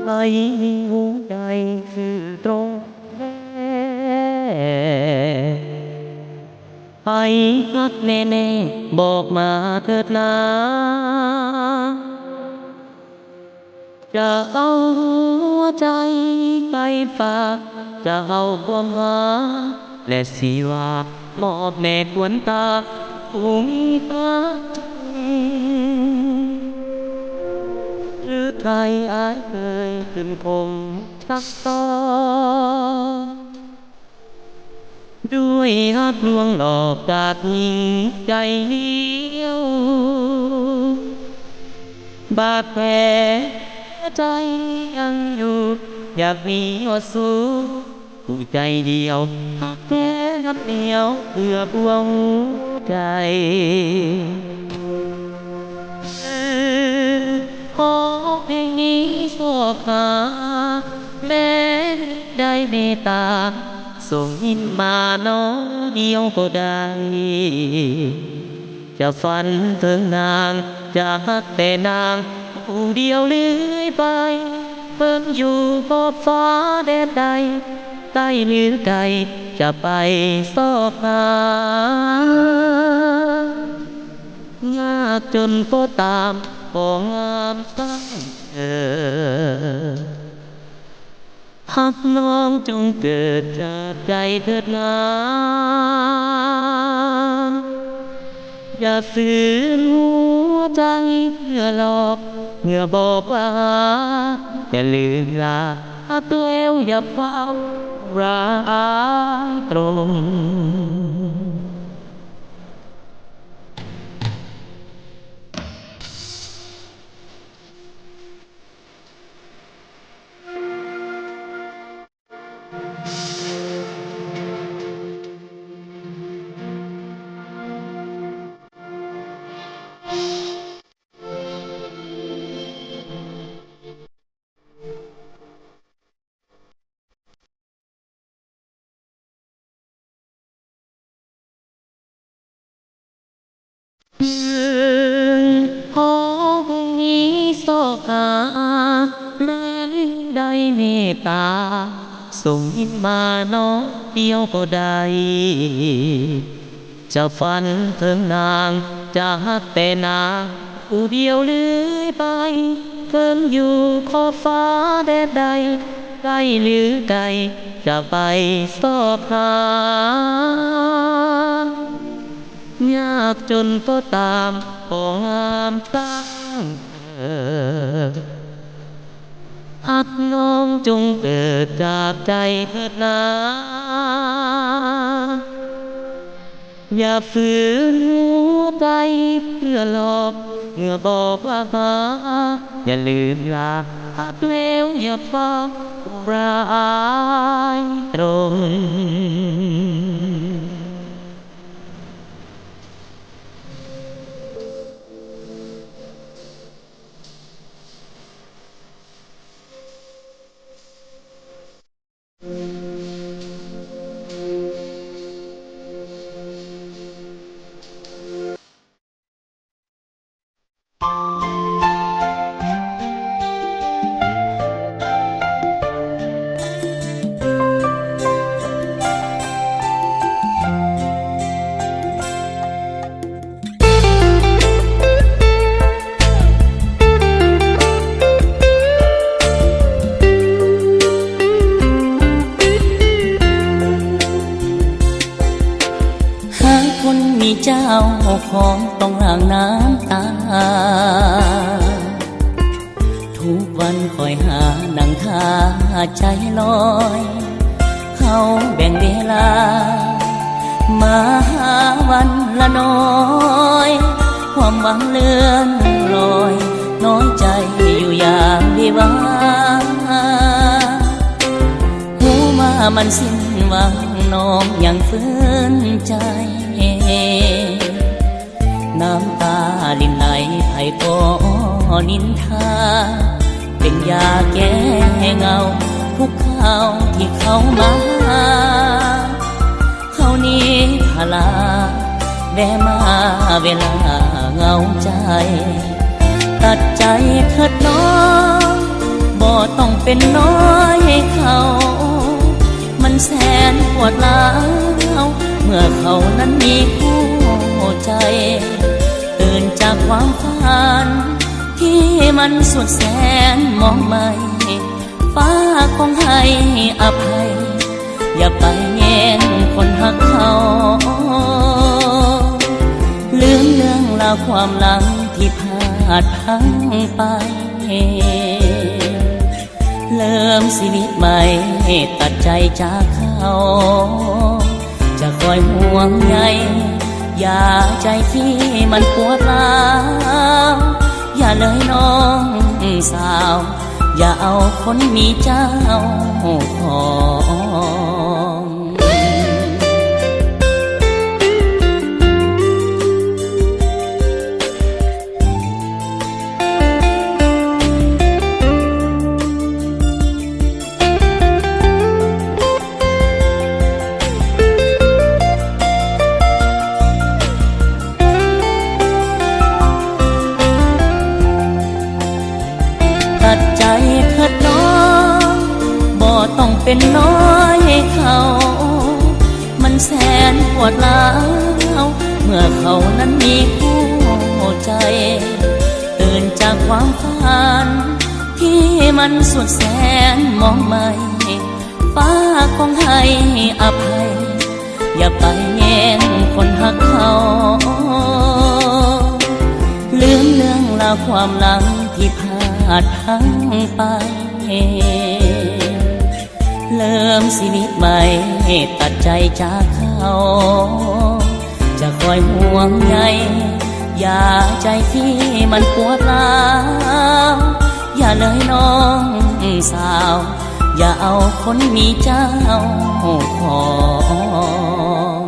ให้หัวใจคือตรงแน่ให้รักแน่ๆบอกมาเถิดนะจะเอาหัวใจไปฝากจะเอาความหาและสิว่ามอบแน่ควรตาผู้มีค่าหรือใครอาจเคยขึ้นผมสักต่อด้วยรักลวงหลอกจากยิ่งใจเลี้ยวบาดแผลใจยังอยู่อยากมีว่าสู้ผู้ใจเดียวแค่รักเดียวเพื่อปวงใจขอเพลงนี้ชอบหาแม้ได้เมตตาส่งยินมาน้องเดียวก็ได้จะฝันถึงนางจะฮักแต่นางผู้เดียวเลื่อยไปเพิ่งอยู่ขอบฟ้าแดนใดใต้หรือไกลจะไปสอบหายากจนก็ตามของงามตั้งหักน้องจงเกิดจากใจเถิดนาอย่าฝืนหัวใจเพื่อหลอกเมื่อบอกว่าอย่าลืมลาตัวเอวอย่าเฝ้ารักตรงขอนี้สอกหาแม้ได้เมตตาส่งยินมาน้องเดียวก็ได้จะฝันถึงนางจะฮักแต่นางผู้เดียวเลื่อยไปเพิ่งอยู่ขอบฟ้าแดนใดใกล้หรือไกลจะไปสอบหายากจนก็ตามของงามตั้งหักน้องจงเกิดจากใจเถิดนาอย่าฝืนหัวใจเพื่อหลอกเมื่อบอกว่าหาอย่าลืมลาหักแล้วอย่าฟังร้ายตรงมีเจ้าของต้องหลั่งน้ำตาทุกวันคอยหานั่งท่าใจลอยเขาแบ่งเวลามาหาวันละน้อยความหวังเลื่อนลอยน้อยใจอยู่อย่างวิวาหูมามันสิ้นหวังน้องยังฝืนใจน้ำตาลินไหลไผ่ก็นินทาเป็นยาแก้เงาทุกข้าวที่เขามาเขานี้พลาแวะมาเวลาเหงาใจตัดใจเถิดน้องบ่ต้องข เป็นน้อยเขามันแสนปวดร้าวเมื่อเขานั้นมีคู่ใจตื่นจากความฝันที่มันสุดแสนมองไม่ฟ้าคงให้อภัยอย่าไปแย่งคนหักเขาลืมเรื่องราวความหลังที่พลาดพลั้งไปเริ่มชีวิตใหม่ตัดใจจากเขาจะคอยห่วงใยอย่าใจที่มันปวดร้าวอย่าเลยน้องสาวอย่าเอาคนมีเจ้าของ ตัดใจเถิดน้องบ่ต้องเป็นน้อยเขามันแสนปวดร้าวเมื่อเขานั้นมีคู่ใจตื่นจากความฝันที่มันสุดแสนมองไม่ฟ้าคงให้อภัยอย่าไปแย่งคนหักเขาลืมเรื่องราวความหลังที่พลาดพลั้งไปเริ่มชีวิตใหม่ตัดใจจากเขาจะคอยห่วงใยอย่าใจที่มันปวดร้าวอย่าเลยน้องสาวอย่าเอาคนมีเจ้าของ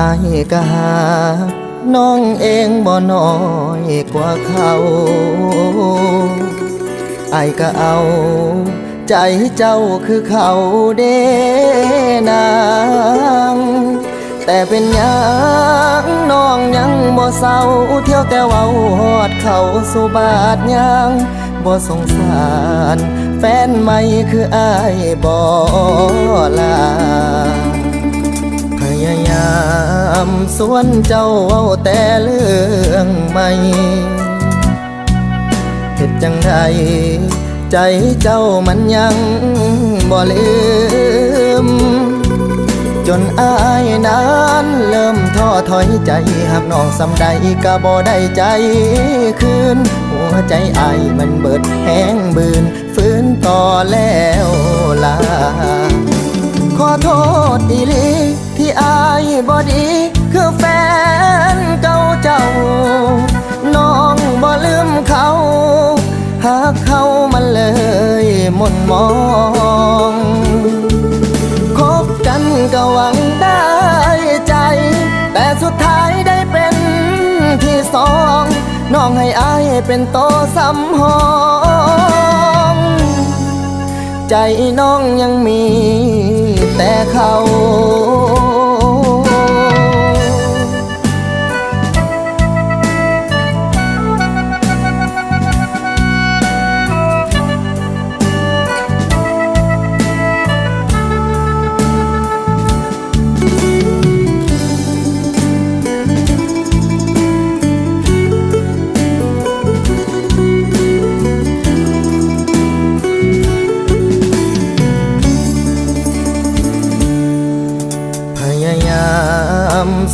อายก็หาน้องเองบ่น้อยกว่าเขาอายก็เอาใจเจ้าคือเขาเด้นางแต่เป็นหยังน้องยังบ่เศร้าเที่ยวแต่เว้าฮอดเขาสู่บาดยังบ่สงสารแฟนใหม่คืออายบ่ลาพยายามสวนเจ้าเว้าแต่เรื่องใหม่เฮ็ดจังใดใจเจ้ามันยังบ่ลืมจนอายนั้นเริ่มท้อถอยใจหักน้องสำใดก็บ่ได้ใจคืนหัวใจอายมันเบิดแห้งบืนฟื้นต่อแล้วล่ะขอโทษอีหลีที่อายบ่ดีคือแฟนเก่าเจ้าน้องบ่ลืมเขาหากเขามันเลยหม่นมองคบกันก็หวังได้ใจแต่สุดท้ายได้เป็นที่สองน้องให้อายเป็นโตสำหองใจน้องยังมีแต่เขา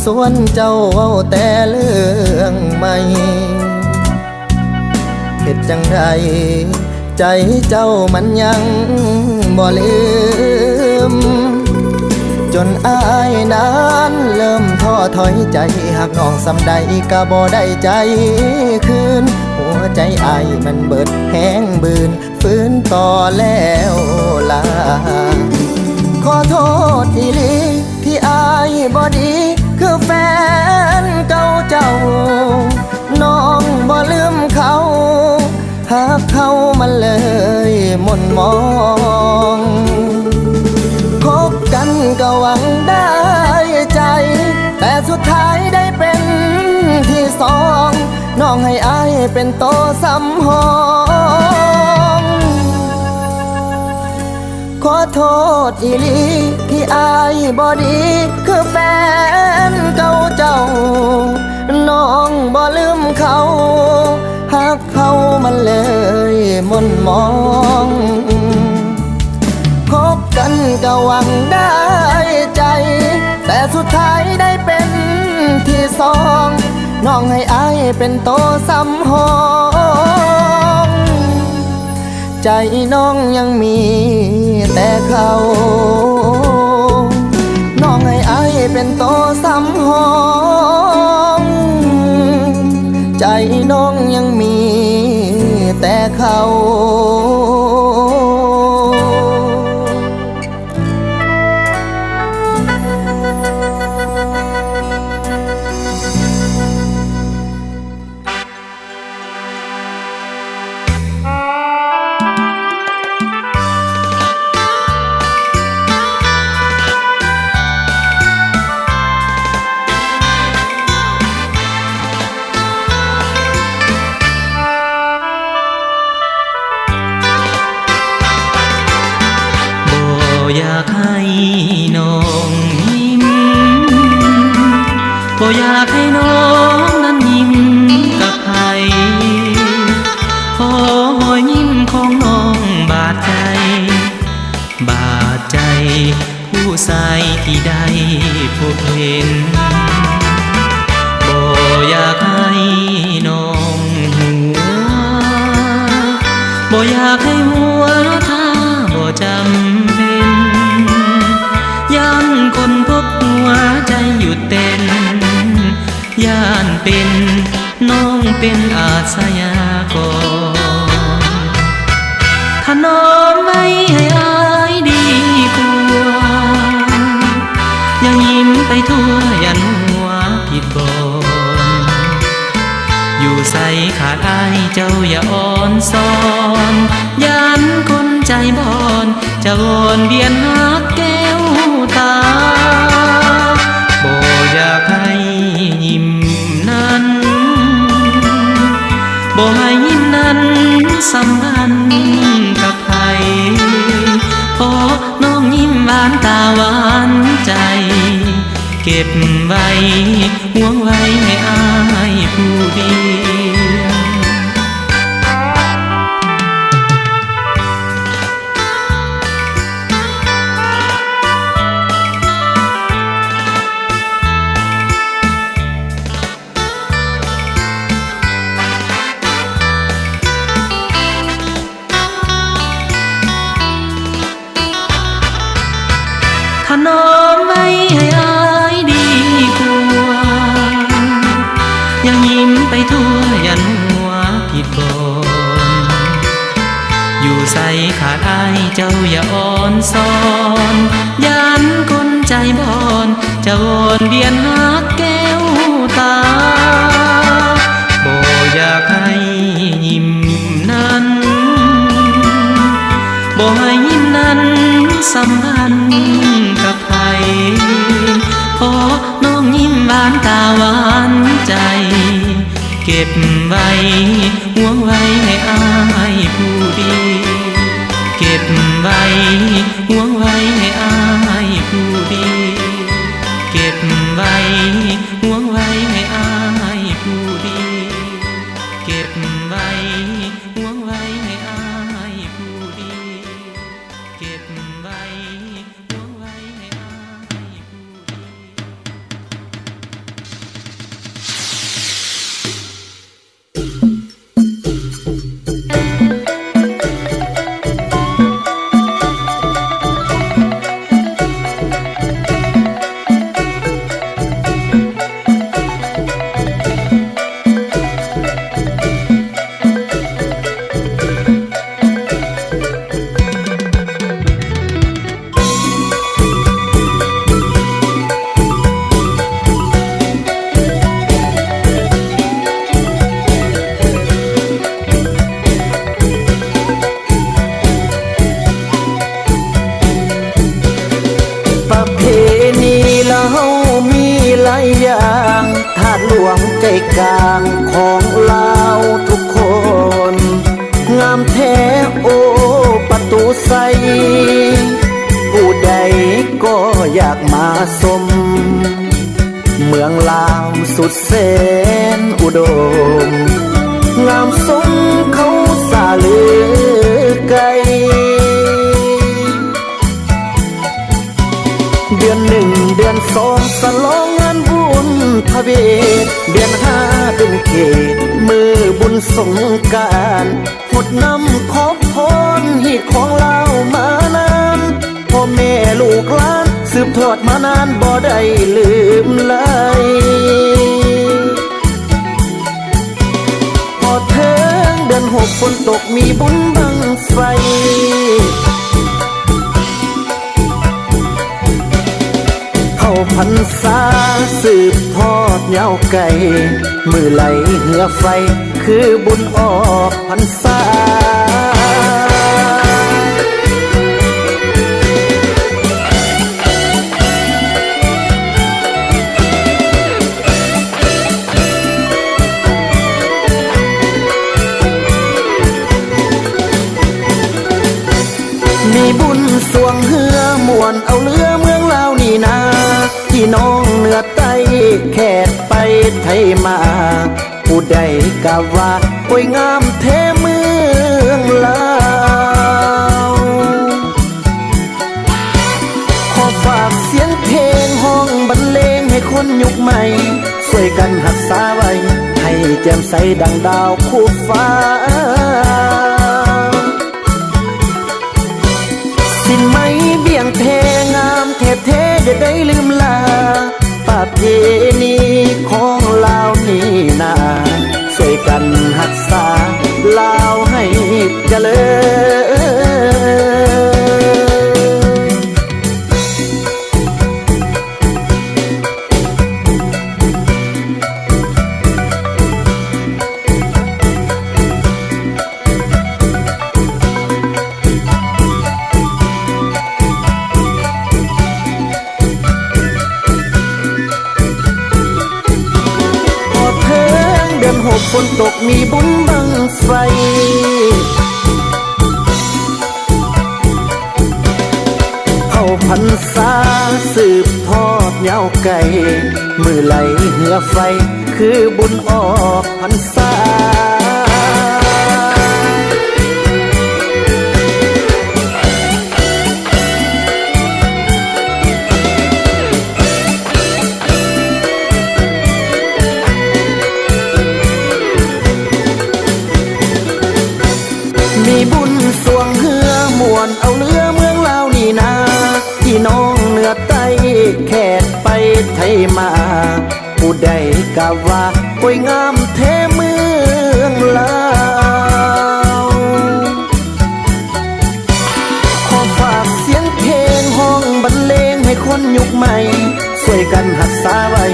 สวนเจ้าเว้าแต่เรื่องใหม่เฮ็ดจังใดใจเจ้ามันยังบ่ลืม จนอายนั้นเริ่มท้อถอยใจหากน้องสำใดก็บ่ได้ใจคืนหัวใจอายมันเบิดแห้งบืนฟื้นต่อแล้วลาขอโทษอีหลีที่อายบ่ดีคือแฟนเก่าเจ้าน้องบ่ลืมเขาหากเขามันเลยหม่นมองคบกันก็หวังได้ใจแต่สุดท้ายได้เป็นที่สองน้องให้อายเป็นโตสำหองขอโทษอีหลีที่อายบ่ดีคือแฟนเก่าเจ้าน้องบ่ลืมเขาหากเขามันเลยหม่นมองคบกันก็หวังได้ใจแต่สุดท้ายได้เป็นที่สองน้องให้อายเป็นโตสำหองใจน้องยังมีแต่เขาน้องให้อายเป็นโตสำหองใจน้องยังมีแต่เขาอยากให้น้องยิ้มบ่อยากให้น้องนั้นยิ้มกับใครพอหอยยิ้มของน้องบาดใจบาดใจผู้ชายที่ได้พบเห็นบ่อยากให้น้องหัวบ่อยากให้หัวถ้าบ่จำเป็นย่านคนพบหัวใจหยุดเต้นย่านเป็นน้องเป็นอาชญากรถนอมไว้ให้อายดีกว่าอย่ายิ้มไปทั่วยันหัวผิดบ่อยู่ใส่ขาดอายเจ้าอย่าอ่อนซ้อนย่านคนใจบอนจะวนเวียนหาแก้วตาบ่อยากให้ยิ้มนั้นบ่ให้ยิ้มนั้นสัมพันธ์กับใครเพราะน้องยิ้มหวานตาหวานใจเก็บไว้ห่วงไว้ให้อายผู้เดียวถนอมไว้ให้อายดีกว่าอย่ายิ้มไปทั่วยันหัวผิดบ่อยู่ใส่ขาดอายเจ้าอย่าอ่อนซ้อนย่านคนใจบอนจะวนเวียนหาแก้วตาบ่อยากให้ยิ้มนั้นบ่ให้ยิ้มนั้นสัมพันธ์กับใครเพราะน้องยิ้มหวานตาหวานใจเก็บไว้ห่วงไว้ให้อายผู้เดียวเก็บไว้ห่วงไว้ให้อายผู้เดียวเก็บไว้ห่วงไว้ให้อายผู้เดียวเก็บไว้ห่วงไว้ให้อายผู้เดียวเก็บไว้ห่วงไว้ให้อายผู้เดียว ใจกลางของลาวทุกคนงามแท้โอประตูใสผู้ใดก็อยากมาสมเมืองลาวสุดแสนอุดมงามสมเขาสาลือไกลเดือนหนึ่งเดือนสองสลองงานบุญพระเวทเดือนห้าเป็นเขตมือบุญสงกรานต์หดน้ำขอพรฮีดของเรามานานพ่อแม่ลูกหลานสืบทอดมานานบ่ได้ลืมเลยพอเทิงเดือนหกฝนตกมีบุญบังไฟเข้าพรรษาสืบทอดเหย้าไก่มือไหลเหงื่อไฟคือบุญออกพรรษามีบุญสวงเหือมวนเอาเรือเมืองลาวนี่นาที่น้องเหนือใต้แขกไปไทยมาผู้ใดกะว่าโอ้ยงามแท้เมืองลาวขอฝากเสียงเพลงห้องบรรเลงให้คนยุคใหม่ช่วยกันรักษาไว้ให้แจ่มใสดังดาวคู่ฟ้าสินไหมเบี่ยงเพงามแท้ๆอย่าได้ลืมลาประเพณีของลาวนี่นาช่วยกันรักษาลาวให้เจริฝนตกมีบุญบังไฟเข้าพรรษาสืบทอดเหย้าไก่มือไหลเหงื่อไฟคือบุญออกพรรษามีบุญสวงเหือมวนเอาเรือเมืองลาวนี่นาที่น้องเหนือใต้แขกไปไทยมาผู้ใดกะว่าโอ้ยงามแท้เมืองลาวขอฝากเสียงเพลงห้องบรรเลงให้คนยุคใหม่ช่วยกันรักษาไว้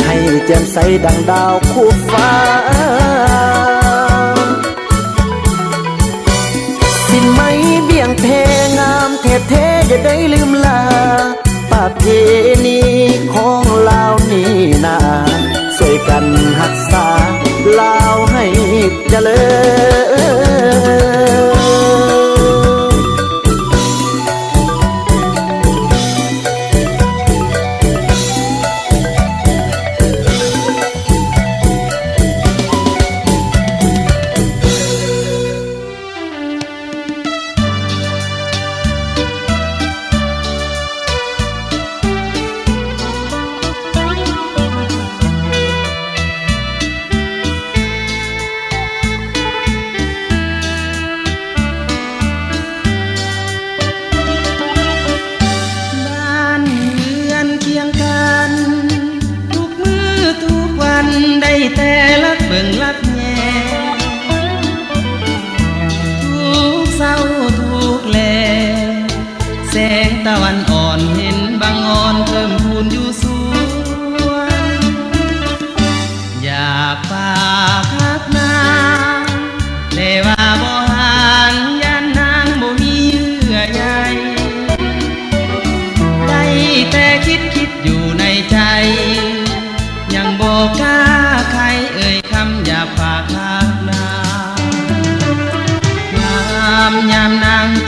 ให้แจ่มใสดังดาวคู่ฟ้าสินไหมเบี่ยงเพงามแท้ๆอย่าได้ลืมลาประเพณีของลาวนี่นาช่วยกันรักษาลาวให้เจริญ แต่ลักเบิ่งลักแย่ทุกเศร้าทุกแลแสงตะวันอ่อนเห็นบางอ่อนเพิ่มพูนอยู่สวนอยากฝากฮักนางแต่ว่าบ่หันยันนางบ่มีเยื่อใยได้แต่คิดอยู่ในใจยังบ่กล้าใคร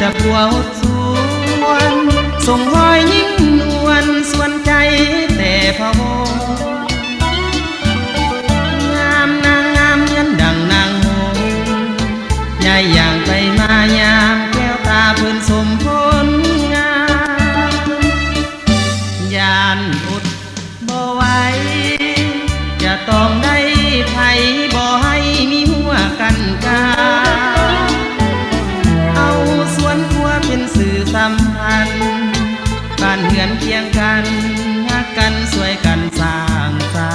จะพัวหดสวนส่งรอยยิ้มนวลส่วนใจแต่พะวงงามนางงามเหมือนดังนางหงส์ใหญ่อย่างไปมายามแก้วตาเพิ่นสมผลงามยานอดบ่ไหวจะต้องได้ไผบ่ให้มีหัวกันกาเอาส่วนตัวเป็นสื่อสัมพันธ์บ้านเหือนเคียงกันฮักกันสวยกันสร้างสร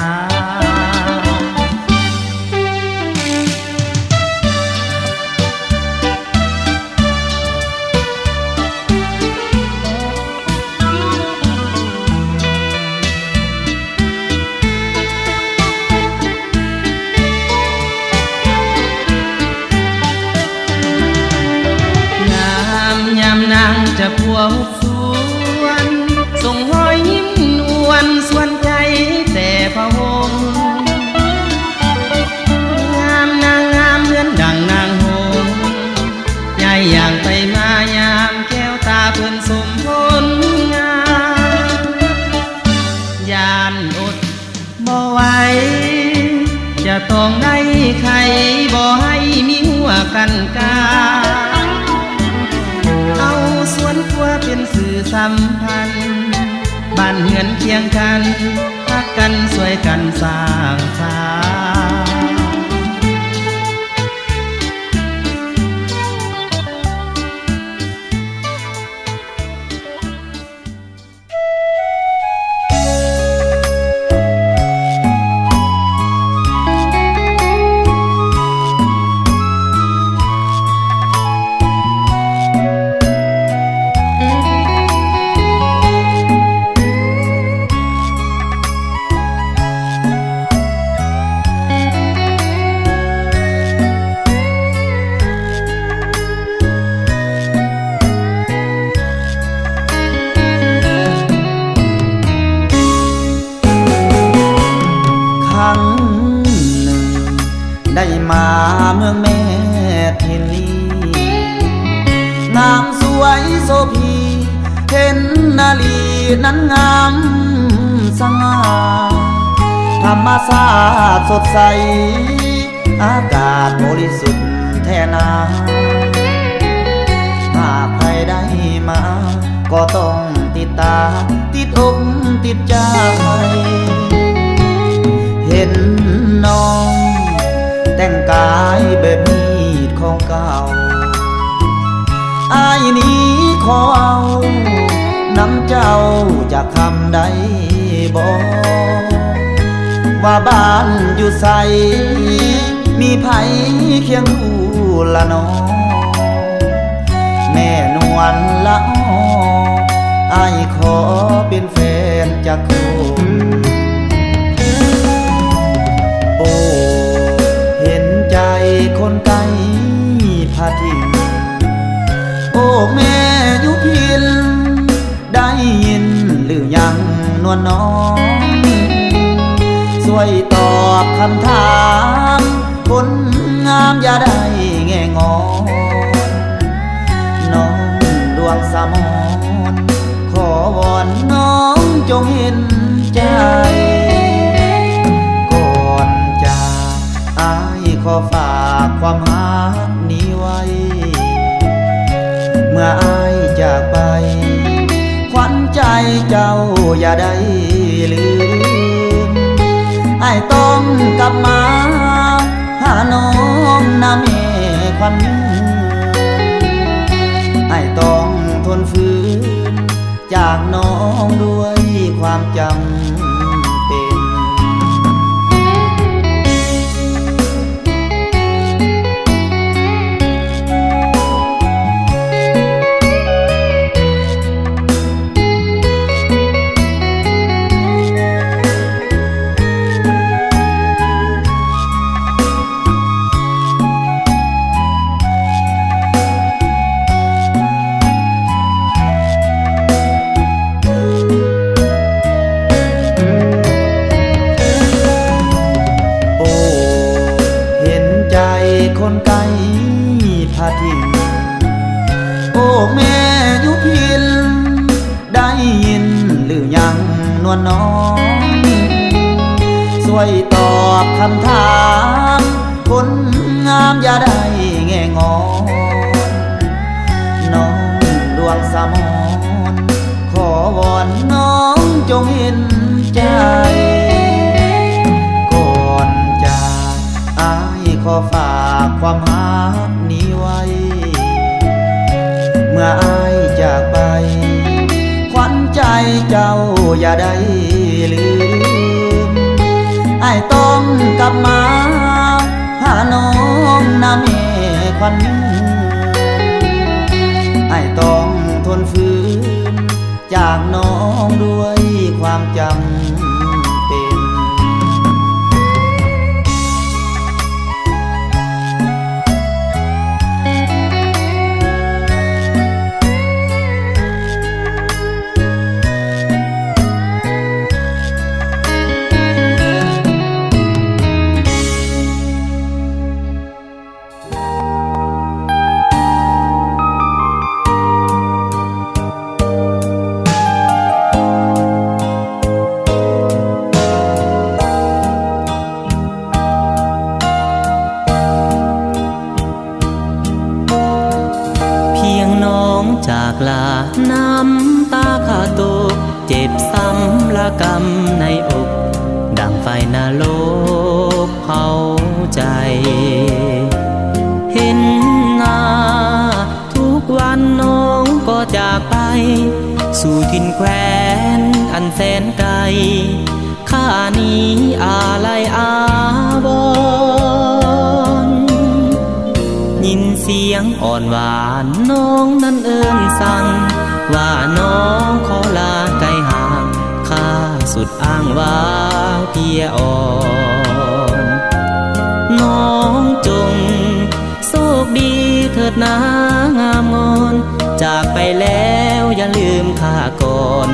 รค์ ยามนางจะพัวสวนส่งรอยยิ้มนวลส่วนใจแต่พะวงงามนางงามเหมือนดังนางหงส์ใหญ่อย่างไปมายามแก้วตาเพิ่นสมผลงามยานอดบ่ไหวจะต้องได้ใครบ่ให้มีหัวกันกาเอาส่วนตัวเป็นสื่อสัมพันธ์บ้านเหือนเคียงกันรักกันสวยกันสร้างสรรค์ ได้มาเมืองแม่ทินลีงามสวยโสภีเห็นนาลีนั้นงามสง่าธรรมชาติสดใสอากาศบริสุทธิ์แท้นาหากใครได้มาก็ต้องติดตาติดอกติดใจเห็นน้องแต่งกายแบบมีดของเก่าอายนี้ขอเอาน้ำเจ้าจากคำใดบอกว่าบ้านอยู่ใสมีไผเคียงคู่ละน้องแม่นวลละอ้ออายขอเป็นแฟนจากคุณโอ้เห็นใจคนไกลพาทิมโอ้แม่ยุพินได้ยินหรือยังนวลน้องช่วยตอบคำถามคนงามอย่าได้แง่งอนน้องดวงสมรขอวอนน้องจงเห็นใจก่อนจากอายขอฝากความรักนี้ไว้เมื่ออายจากไปขวัญใจเจ้าอย่าได้ลืมอายต้องกลับมาหาน้องนะแม่ควันยืนอายต้องทนฝืนจากน้องด้วยความจำเป็น วลน้องช่วยตอบคำถามคนงามอย่าได้แง่งอนน้องดวงสมรขอวอนน้องจงเห็นใจก่อนจากอายขอฝากความรักนี้ไว้เมื่ออายจากไปขวัญใจเจ้าอย่าได้ลืมอายต้องกลับมาหาน้องนาเมควันยืนอายต้องทนฝืนจากน้องด้วยความจำเป็น จากลาน้ำตาข้าตกเจ็บซ้ำละกำในอกดังไฟนรกเผาใจเห็นหน้าทุกวันน้องก็จากไปสู่ถิ่นแคว้นอันแสนไกลข้านี้อะไรอาวรณ์ยินเสียงอ่อนหวานน้องนั้นเอิ้นสั่งว่าน้องขอลาไกลห่างข้าสุดอ้างว้างเพียอ่อนน้องจงโชคดีเถิดนางามงอนจากไปแล้วอย่าลืมข้าก่อน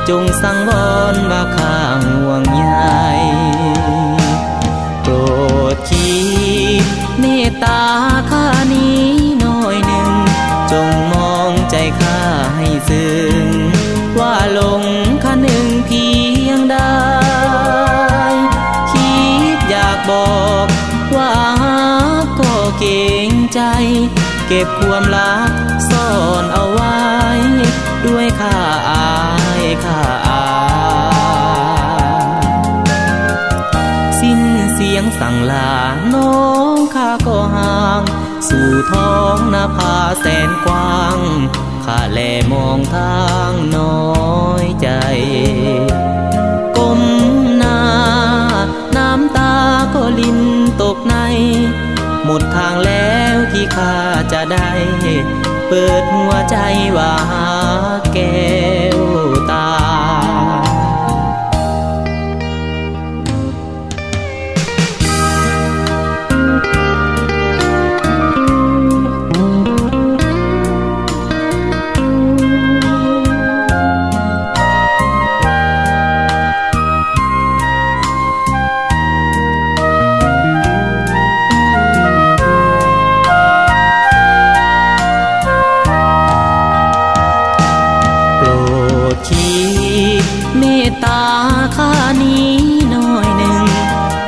จงสังวรว่าข้าห่วงใยโปรดคิดเมตตาข้านี้หน่อยหนึ่งจงมองใจข้าให้ซึ้งว่าหลงข้าหนึ่งเพียงใดคิดอยากบอกว่าก็เกรงใจเก็บความลับซ่อนเอาไว้ด้วยข้าอายข้าสิ้นเสียงสั่งลาน้องข้าก็ห่างสู่ท้องนภาแสนกว้างข้าแลมองทางน้อยใจก้มหน้าน้ำตาก็ลินตกในหมดทางแล้วที่ข้าจะได้เปิดหัวใจว่าแก้วตาเมตตาข้านี้หน่อยหนึ่ง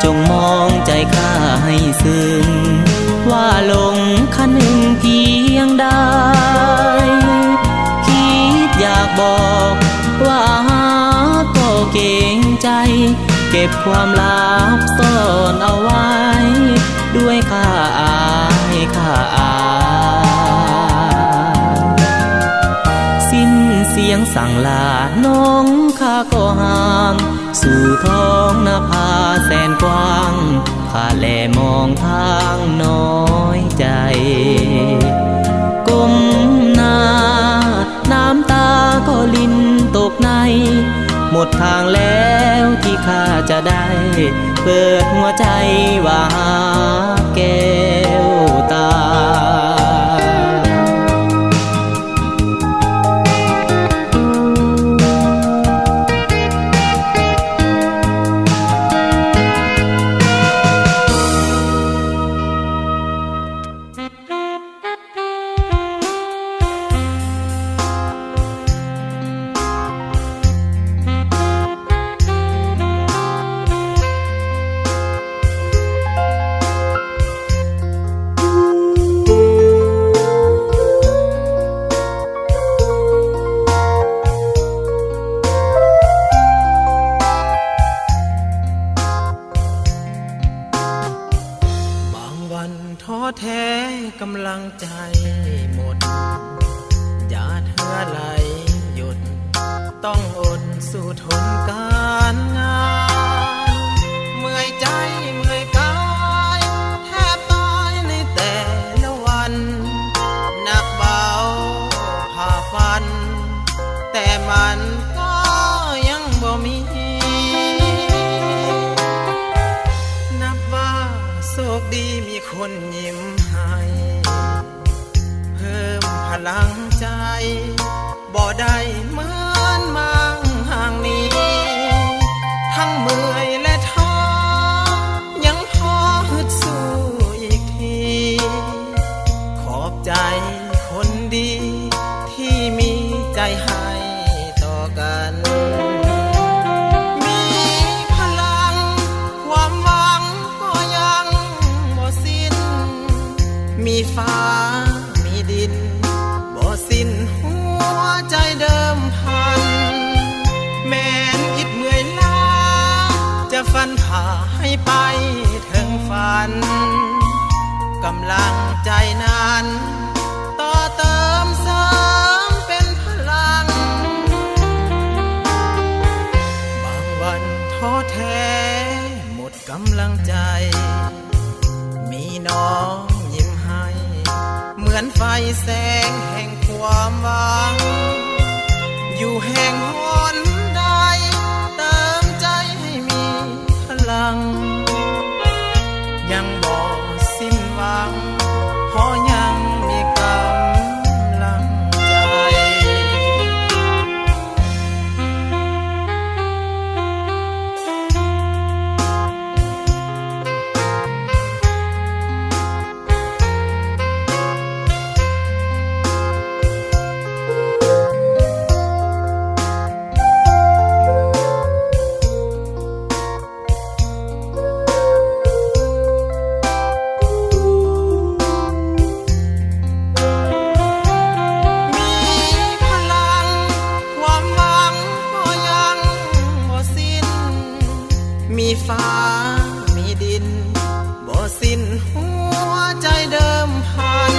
จงมองใจข้าให้ซึ้งว่าหลงข้าหนึ่งเพียงใดคิดอยากบอกว่าก็เกรงใจเก็บความลับซ่อนเอาไว้ด้วยข้าอายข้าสิ้นเสียงสั่งลาน้องข้าก็ห่างสู่ท้องนภาแสนกว้างข้าแลมองทางน้อยใจก้มหน้าน้ำตาก็ลินตกในหมดทางแล้วที่ข้าจะได้เปิดหัวใจว่าแก้วตา ทนการงานเมื่อยใจเมื่อยกายแทบตายในแต่ละวันหนักเบาผ่าฟันแต่มันก็ยังบ่มีนับว่าโชคดีมีคนยิ้มให้เพิ่มพลังใจบ่ได้เหมือนมางห่างนี้ทั้งเมื่อยและท้อยังพอฮึดสู้อีกทีขอบใจคนดีที่มีใจให้ต่อกันมีพลังความหวังก็ยังบ่สิ้นมีฟ้ามีดินบ่สิ้นหัวใจเดิมพันแม้นคิดเมื่อยล้าจะฟันผ่าให้ไปถึงฝันกำลังใจนั้นต่อเติมเสริมเป็นพลังบางวันท้อแท้หมดกำลังใจมีน้องยิ้มให้เหมือนไฟแสงแห่งความหวังอยู่แห่งหนใดเติมใจให้มีพลังยังบ่สิ้นหวังเพราะยังมีกำลังใจมีฟ้ามีดินบ่สิ้นหัวใจเดิมพัน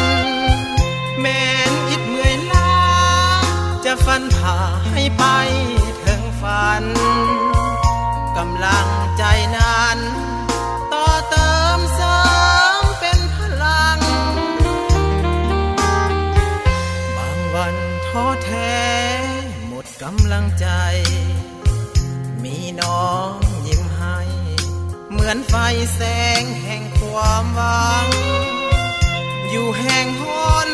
แม้นคิดเมื่อยล้าจะฟันผ่าให้ไปถึงฝันกำลังใจนั้นต่อเติมเสริมเป็นพลังบางวันท้อแท้หมดกำลังใจมีน้องยิ้มให้เหมือนไฟแสงแห่งความหวังอยู่แห่งหน